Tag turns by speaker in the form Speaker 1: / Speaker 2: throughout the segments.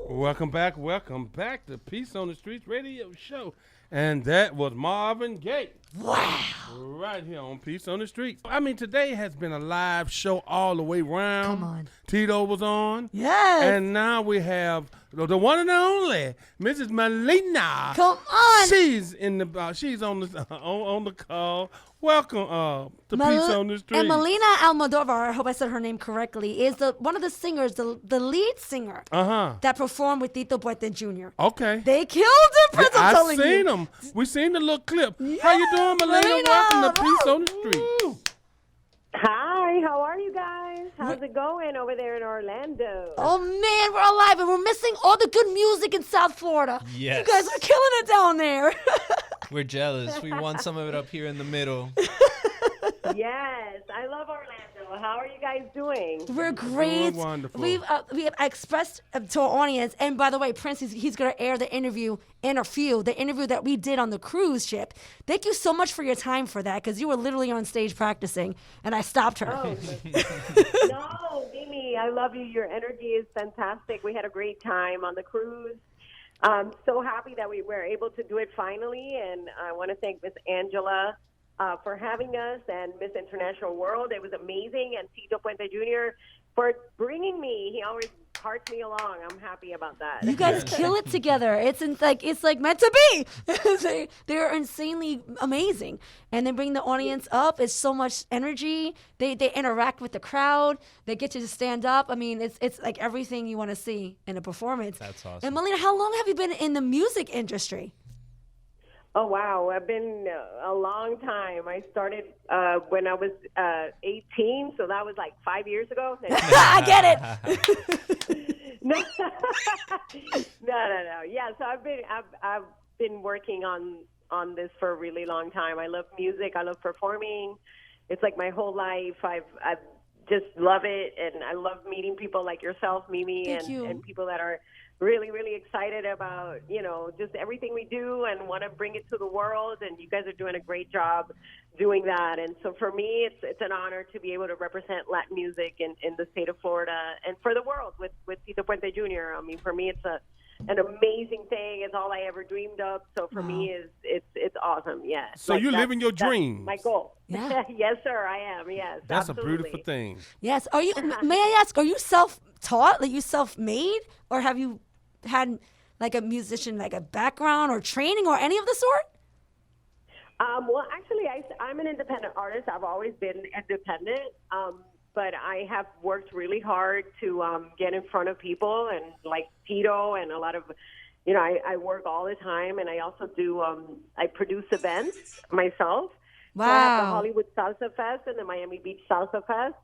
Speaker 1: Welcome back to Peace on the Streets radio show. And that was Marvin Gaye.
Speaker 2: Wow.
Speaker 1: Right here on Peace on the Streets. I mean, today has been a live show all the way around.
Speaker 2: Come on.
Speaker 1: Tito was on.
Speaker 2: Yes.
Speaker 1: And now we have the one and only Mrs. Melina.
Speaker 2: Come on.
Speaker 1: She's in the she's on the on the call. Welcome to Peace on the Streets.
Speaker 2: And Melina Almadovar, I hope I said her name correctly, is one of the singers, the lead singer that performed with Tito Puente Jr.
Speaker 1: Okay.
Speaker 2: They killed him, Prince. I'm telling you.
Speaker 1: I seen them. We seen the little clip.
Speaker 2: Yeah.
Speaker 1: How you doing, Melina?
Speaker 2: Melina.
Speaker 1: Welcome to Peace on the Streets.
Speaker 3: Hi, how are you guys? How's it going over there in Orlando?
Speaker 2: Oh, man, we're alive, and we're missing all the good music in South Florida.
Speaker 4: Yes.
Speaker 2: You guys are killing it down there.
Speaker 4: We're jealous. We want some of it up here in the middle.
Speaker 3: Yes, I love Orlando. How are you guys doing?
Speaker 2: We're great.
Speaker 1: We're wonderful.
Speaker 2: We have expressed to our audience, and by the way, Prince, he's going to air the interview the interview that we did on the cruise ship. Thank you so much for your time for that, because you were literally on stage practicing, and I stopped her.
Speaker 3: Oh, no, Mimi, I love you. Your energy is fantastic. We had a great time on the cruise. I'm so happy that we were able to do it finally, and I want to thank Miss Angela for having us, and Miss International World. It was amazing, and Tito Puente Jr. for bringing me. He always carts me along. I'm happy about that.
Speaker 2: You guys kill it together. It's like meant to be. They're insanely amazing, and they bring the audience up. It's so much energy. They interact with the crowd. They get you to stand up. I mean, it's like everything you want to see in a performance.
Speaker 4: That's awesome.
Speaker 2: And Melina, how long have you been in the music industry?
Speaker 3: Oh, wow. I've been a long time. I started when I was 18, so that was like 5 years ago.
Speaker 2: I get it.
Speaker 3: No. No. Yeah, so I've been working on this for a really long time. I love music. I love performing. It's like my whole life. I've just love it, and I love meeting people like yourself, Mimi, and people that are really, really excited about, just everything we do and want to bring it to the world. And you guys are doing a great job doing that. And so for me, it's an honor to be able to represent Latin music in the state of Florida and for the world with Tito Puente Jr. I mean, for me, it's an amazing thing. It's all I ever dreamed of. So for me, it's awesome. Yeah.
Speaker 1: So you're living your dreams.
Speaker 3: My goal.
Speaker 2: Yeah.
Speaker 3: Yes, sir. I am. Yes.
Speaker 1: That's
Speaker 3: absolutely.
Speaker 1: a beautiful thing.
Speaker 2: Yes. Are you? May I ask? Are you self-taught? Like you self-made, or have you had like a musician, like a background or training or any of the sort?
Speaker 3: Well, actually, I'm an independent artist. I've always been independent, but I have worked really hard to get in front of people, and like Tito and a lot of, I work all the time, and I also do, I produce events myself.
Speaker 2: Wow.
Speaker 3: So I have the Hollywood Salsa Fest and the Miami Beach Salsa Fest.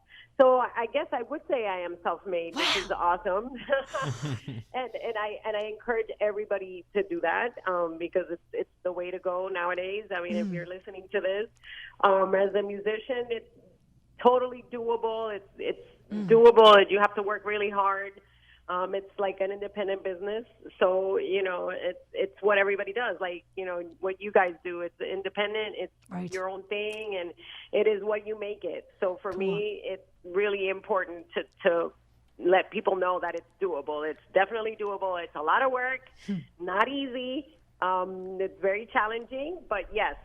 Speaker 3: So I guess I would say I am self-made, which is awesome. and I encourage everybody to do that because it's the way to go nowadays. I mean, if you're listening to this, as a musician, it's totally doable. It's doable. You have to work really hard. It's like an independent business. So, it's what everybody does. Like, what you guys do, it's independent. It's your own thing, and it is what you make it. So for me, it's really important to let people know that it's doable. It's definitely doable. It's a lot of work, not easy. It's very challenging, but yes,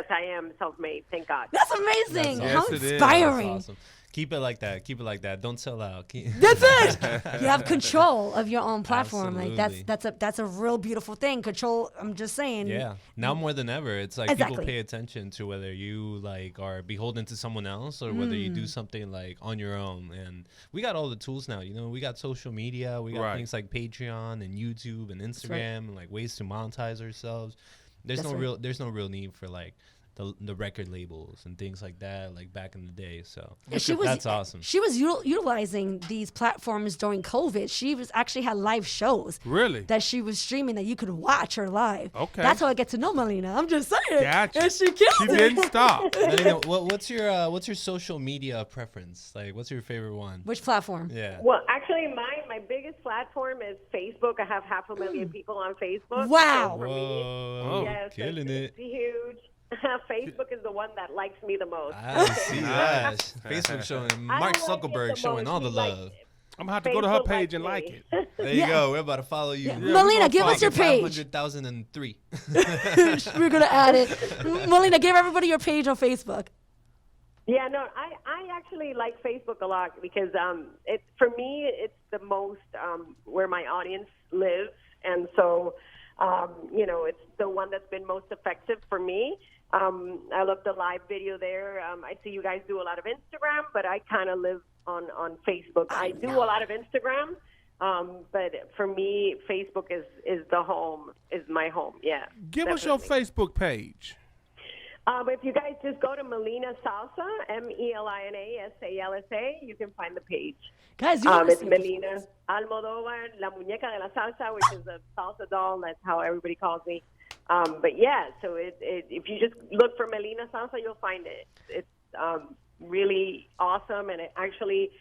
Speaker 3: I am self-made. Thank God.
Speaker 2: That's amazing. How
Speaker 1: Yes, it is.
Speaker 2: inspiring.
Speaker 4: That's awesome. Keep it like that. Keep it like that. Don't sell out.
Speaker 2: That's it. You have control of your own platform.
Speaker 4: Absolutely.
Speaker 2: Like that's a real beautiful thing. Control. I'm just saying.
Speaker 4: Yeah. Now more than ever, it's like
Speaker 2: Exactly.
Speaker 4: people pay attention to whether you like are beholden to someone else or whether you do something like on your own. And we got all the tools now. We got social media. We got things like Patreon and YouTube and Instagram and like ways to monetize ourselves. There's no real need for like the record labels and things like that, like back in the day. So that's awesome.
Speaker 2: She was utilizing these platforms during COVID. She actually had live shows.
Speaker 1: Really?
Speaker 2: That she was streaming that you could watch her live.
Speaker 1: Okay.
Speaker 2: That's how I get to know Melina. I'm just saying.
Speaker 1: Gotcha.
Speaker 2: And she killed
Speaker 1: She
Speaker 2: it.
Speaker 1: didn't stop.
Speaker 4: Melina, what's your social media preference? Like, what's your favorite one?
Speaker 2: Which platform?
Speaker 4: Yeah.
Speaker 3: Well, actually, my biggest platform is Facebook. I have 500,000 people on Facebook.
Speaker 2: Wow.
Speaker 3: So for me,
Speaker 4: Whoa,
Speaker 3: yes,
Speaker 4: killing
Speaker 3: it's huge. Facebook is the one that likes me the most.
Speaker 4: I see that.
Speaker 1: Nice.
Speaker 4: Facebook showing
Speaker 3: I
Speaker 4: Mark
Speaker 3: don't like it
Speaker 4: Zuckerberg
Speaker 3: the
Speaker 4: showing
Speaker 3: most.
Speaker 4: all the
Speaker 3: He likes
Speaker 4: love.
Speaker 1: I'm gonna have to go to her page and like it.
Speaker 4: There you go. We're about to follow you.
Speaker 2: Yeah. Melina, give us your page.
Speaker 4: 500,003.
Speaker 2: We're gonna add it. Melina, give everybody your page on Facebook.
Speaker 3: Yeah, no, I actually like Facebook a lot because it's for me it's the most where my audience lives, and so it's the one that's been most effective for me. I love the live video there. I see you guys do a lot of Instagram, but I kind of live on Facebook. I do a lot of Instagram, but for me, Facebook is the home, is my home. Yeah.
Speaker 1: Give us your Facebook page.
Speaker 3: If you guys just go to Melina Salsa, Melina Salsa, you can find the page.
Speaker 2: Guys,
Speaker 3: it's Melina Almadovar, La Muñeca de la Salsa, which is a salsa doll. That's how everybody calls me. But yeah, so if you just look for Melina Salsa, you'll find it. It's really awesome, and it actually,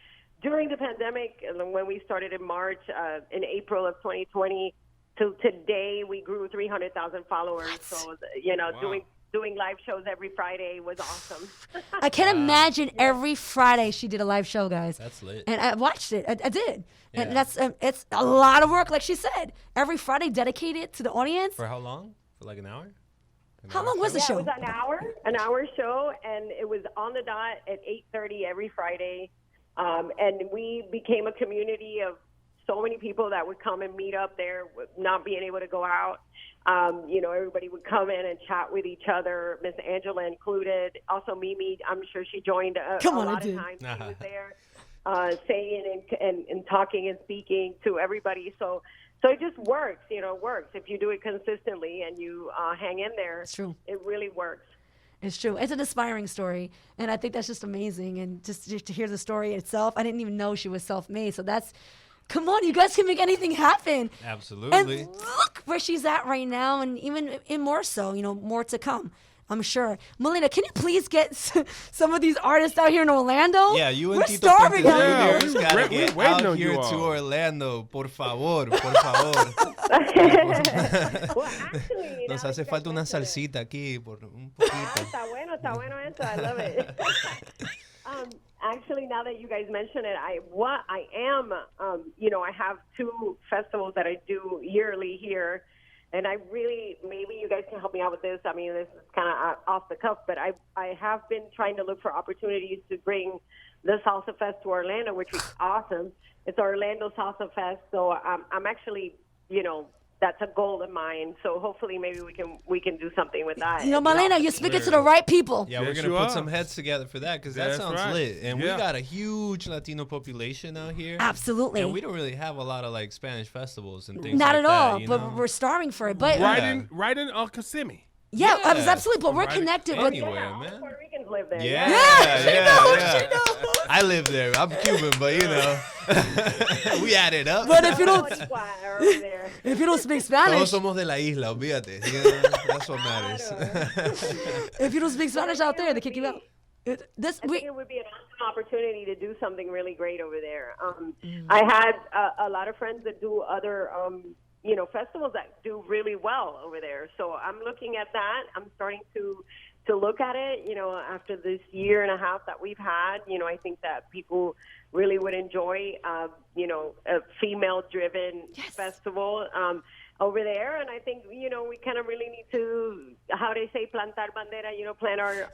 Speaker 3: during the pandemic, when we started in March, in April of 2020, to today, we grew 300,000 followers. What? So wow. Doing live shows every Friday was awesome.
Speaker 2: I can't imagine every Friday she did a live show, guys.
Speaker 4: That's lit.
Speaker 2: And I watched it. I did. Yeah. And that's it's a lot of work, like she said. Every Friday dedicated to the audience.
Speaker 4: For how long? For like an hour?
Speaker 2: How long was the show?
Speaker 3: It was an hour show, and it was on the dot at 8:30 every Friday. And we became a community of so many people that would come and meet up there, not being able to go out. Everybody would come in and chat with each other, Miss Angela included. Also, Mimi, I'm sure she joined a lot of times. She was there saying and talking and speaking to everybody. So it just works, works. If you do it consistently and you hang in there,
Speaker 2: it's true.
Speaker 3: It really works.
Speaker 2: It's true. It's an inspiring story, and I think that's just amazing. And just to hear the story itself, I didn't even know she was self-made. So come on, you guys can make anything happen.
Speaker 4: Absolutely.
Speaker 2: And look where she's at right now, and even more so, more to come, I'm sure. Melina, can you please get some of these artists out here in Orlando?
Speaker 4: Yeah, you and
Speaker 2: We're
Speaker 4: Tito
Speaker 2: starving out
Speaker 1: here.
Speaker 4: Junior gotta get out here to Orlando, por favor, por favor.
Speaker 3: Well, actually,
Speaker 4: nos hace falta una salsita aquí, por un poquito.
Speaker 3: Está bueno eso. I love it. Actually, now that you guys mention it, I have two festivals that I do yearly here, and I really, maybe you guys can help me out with this. I mean, this is kind of off the cuff, but I have been trying to look for opportunities to bring the Salsa Fest to Orlando, which is awesome. It's Orlando Salsa Fest, so I'm actually, that's a goal of mine. So hopefully maybe we can do something with that.
Speaker 2: Melina, you're speaking to the right people.
Speaker 4: Yeah, we're going to put some heads together for that because that sounds lit. And we got a huge Latino population out here.
Speaker 2: Absolutely.
Speaker 4: And we don't really have a lot of like Spanish festivals and things
Speaker 2: Not
Speaker 4: like
Speaker 2: at all,
Speaker 4: that,
Speaker 2: but we're starving for it. But
Speaker 1: right in Kissimmee.
Speaker 2: Yeah, absolutely. But we're connected with
Speaker 4: anywhere, man.
Speaker 3: Puerto Ricans live there.
Speaker 4: Yeah,
Speaker 2: she knows.
Speaker 4: I live there. I'm Cuban, but we add it up.
Speaker 2: But if you don't speak Spanish,
Speaker 4: todos somos de la isla, olvídate. That's what matters.
Speaker 2: If you don't speak Spanish out there, they kick you out.
Speaker 3: I think it would be an awesome opportunity to do something really great over there. I had a lot of friends that do other festivals that do really well over there. So I'm looking at that. I'm starting to look at it, after this year and a half that we've had. I think that people really would enjoy, a female-driven festival over there. And I think, we kind of really need to, how they say, plantar bandera, plant our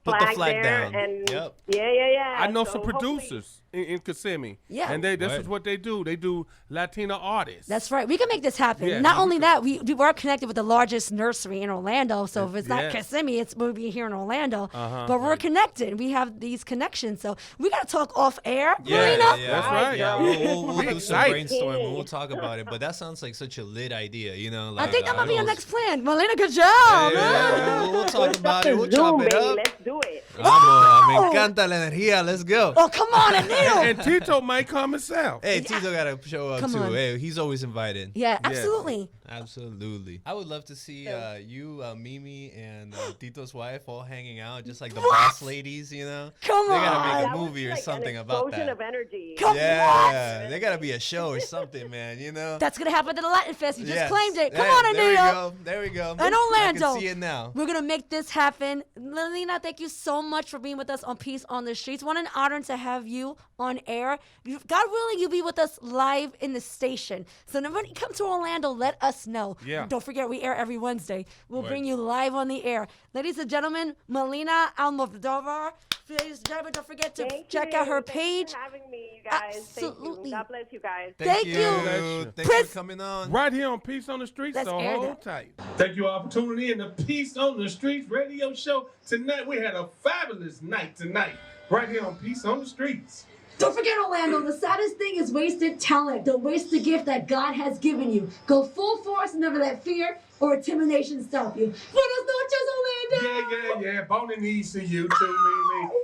Speaker 4: put the
Speaker 3: flag
Speaker 4: flag
Speaker 3: there.
Speaker 4: down.
Speaker 3: And
Speaker 4: yep.
Speaker 3: Yeah.
Speaker 1: I know some producers in Kissimmee.
Speaker 2: Yeah.
Speaker 1: And this is what they do. They do Latina artists.
Speaker 2: That's right. We can make this happen.
Speaker 1: Yeah,
Speaker 2: not only that, we are connected with the largest nursery in Orlando. So if it's not Kissimmee, we'll be here in Orlando. But we're connected. We have these connections. So we got to talk off air, Melina.
Speaker 1: That's right.
Speaker 4: Yeah, we'll do some
Speaker 1: excited.
Speaker 4: brainstorming. We'll talk about it. But that sounds like such a lit idea,
Speaker 2: I think that might be our next plan. Melina, good job.
Speaker 4: We'll talk about it. We'll chop it up.
Speaker 3: Let's do it.
Speaker 4: Vamos, me encanta la energía. Let's go.
Speaker 2: Oh, come on, Anil.
Speaker 1: And Tito might come himself.
Speaker 4: Hey, Tito got to show up
Speaker 2: Come
Speaker 4: too.
Speaker 2: on.
Speaker 4: Hey, he's always invited.
Speaker 2: Yeah, absolutely.
Speaker 4: Absolutely. I would love to see you, Mimi, and Tito's wife all hanging out, just like the
Speaker 2: What?
Speaker 4: boss ladies, you know?
Speaker 2: Come
Speaker 4: They
Speaker 2: on.
Speaker 4: gotta make
Speaker 3: That
Speaker 4: a
Speaker 3: was
Speaker 4: movie or
Speaker 3: like
Speaker 4: something
Speaker 3: an
Speaker 4: about
Speaker 3: explosion
Speaker 4: that.
Speaker 3: of energy.
Speaker 2: Come
Speaker 4: Yeah, they gotta be a show or something, man, you know?
Speaker 2: That's going to happen at the Latin Fest. You just
Speaker 4: Yes.
Speaker 2: claimed it. Come
Speaker 4: Hey,
Speaker 2: on,
Speaker 4: there we
Speaker 2: Anita.
Speaker 4: go. There we go.
Speaker 2: And
Speaker 4: I
Speaker 2: Orlando.
Speaker 4: can see it now.
Speaker 2: We're going to make this happen. Melina, thank you so much for being with us on Peace on the Streets. What an honor to have you on air. God willing, you'll be with us live in the station. So when you come to Orlando, let us know.
Speaker 1: Yeah.
Speaker 2: Don't forget, we air every Wednesday. We'll
Speaker 4: Right.
Speaker 2: bring you live on the air. Ladies and gentlemen, Melina Almadovar. Ladies and gentlemen, don't forget to check out her page.
Speaker 3: Thanks for having me, you guys.
Speaker 2: Absolutely.
Speaker 3: Thank you. God bless you guys.
Speaker 2: Thank you.
Speaker 4: Thanks
Speaker 2: Prince-
Speaker 4: for coming on.
Speaker 1: Right here on Peace on the Streets,
Speaker 2: Let's
Speaker 1: so
Speaker 2: air
Speaker 1: hold
Speaker 2: that.
Speaker 1: tight. Thank you all for tuning in to Peace on the Streets radio show. Tonight, we had a fabulous night tonight, right here on Peace on the Streets.
Speaker 2: Don't forget, Orlando, the saddest thing is wasted talent. Don't waste the gift that God has given you. Go full force, never let fear or intimidation stop you. Buenas noches, Orlando.
Speaker 1: Yeah. Bone and knees to you too, Mimi.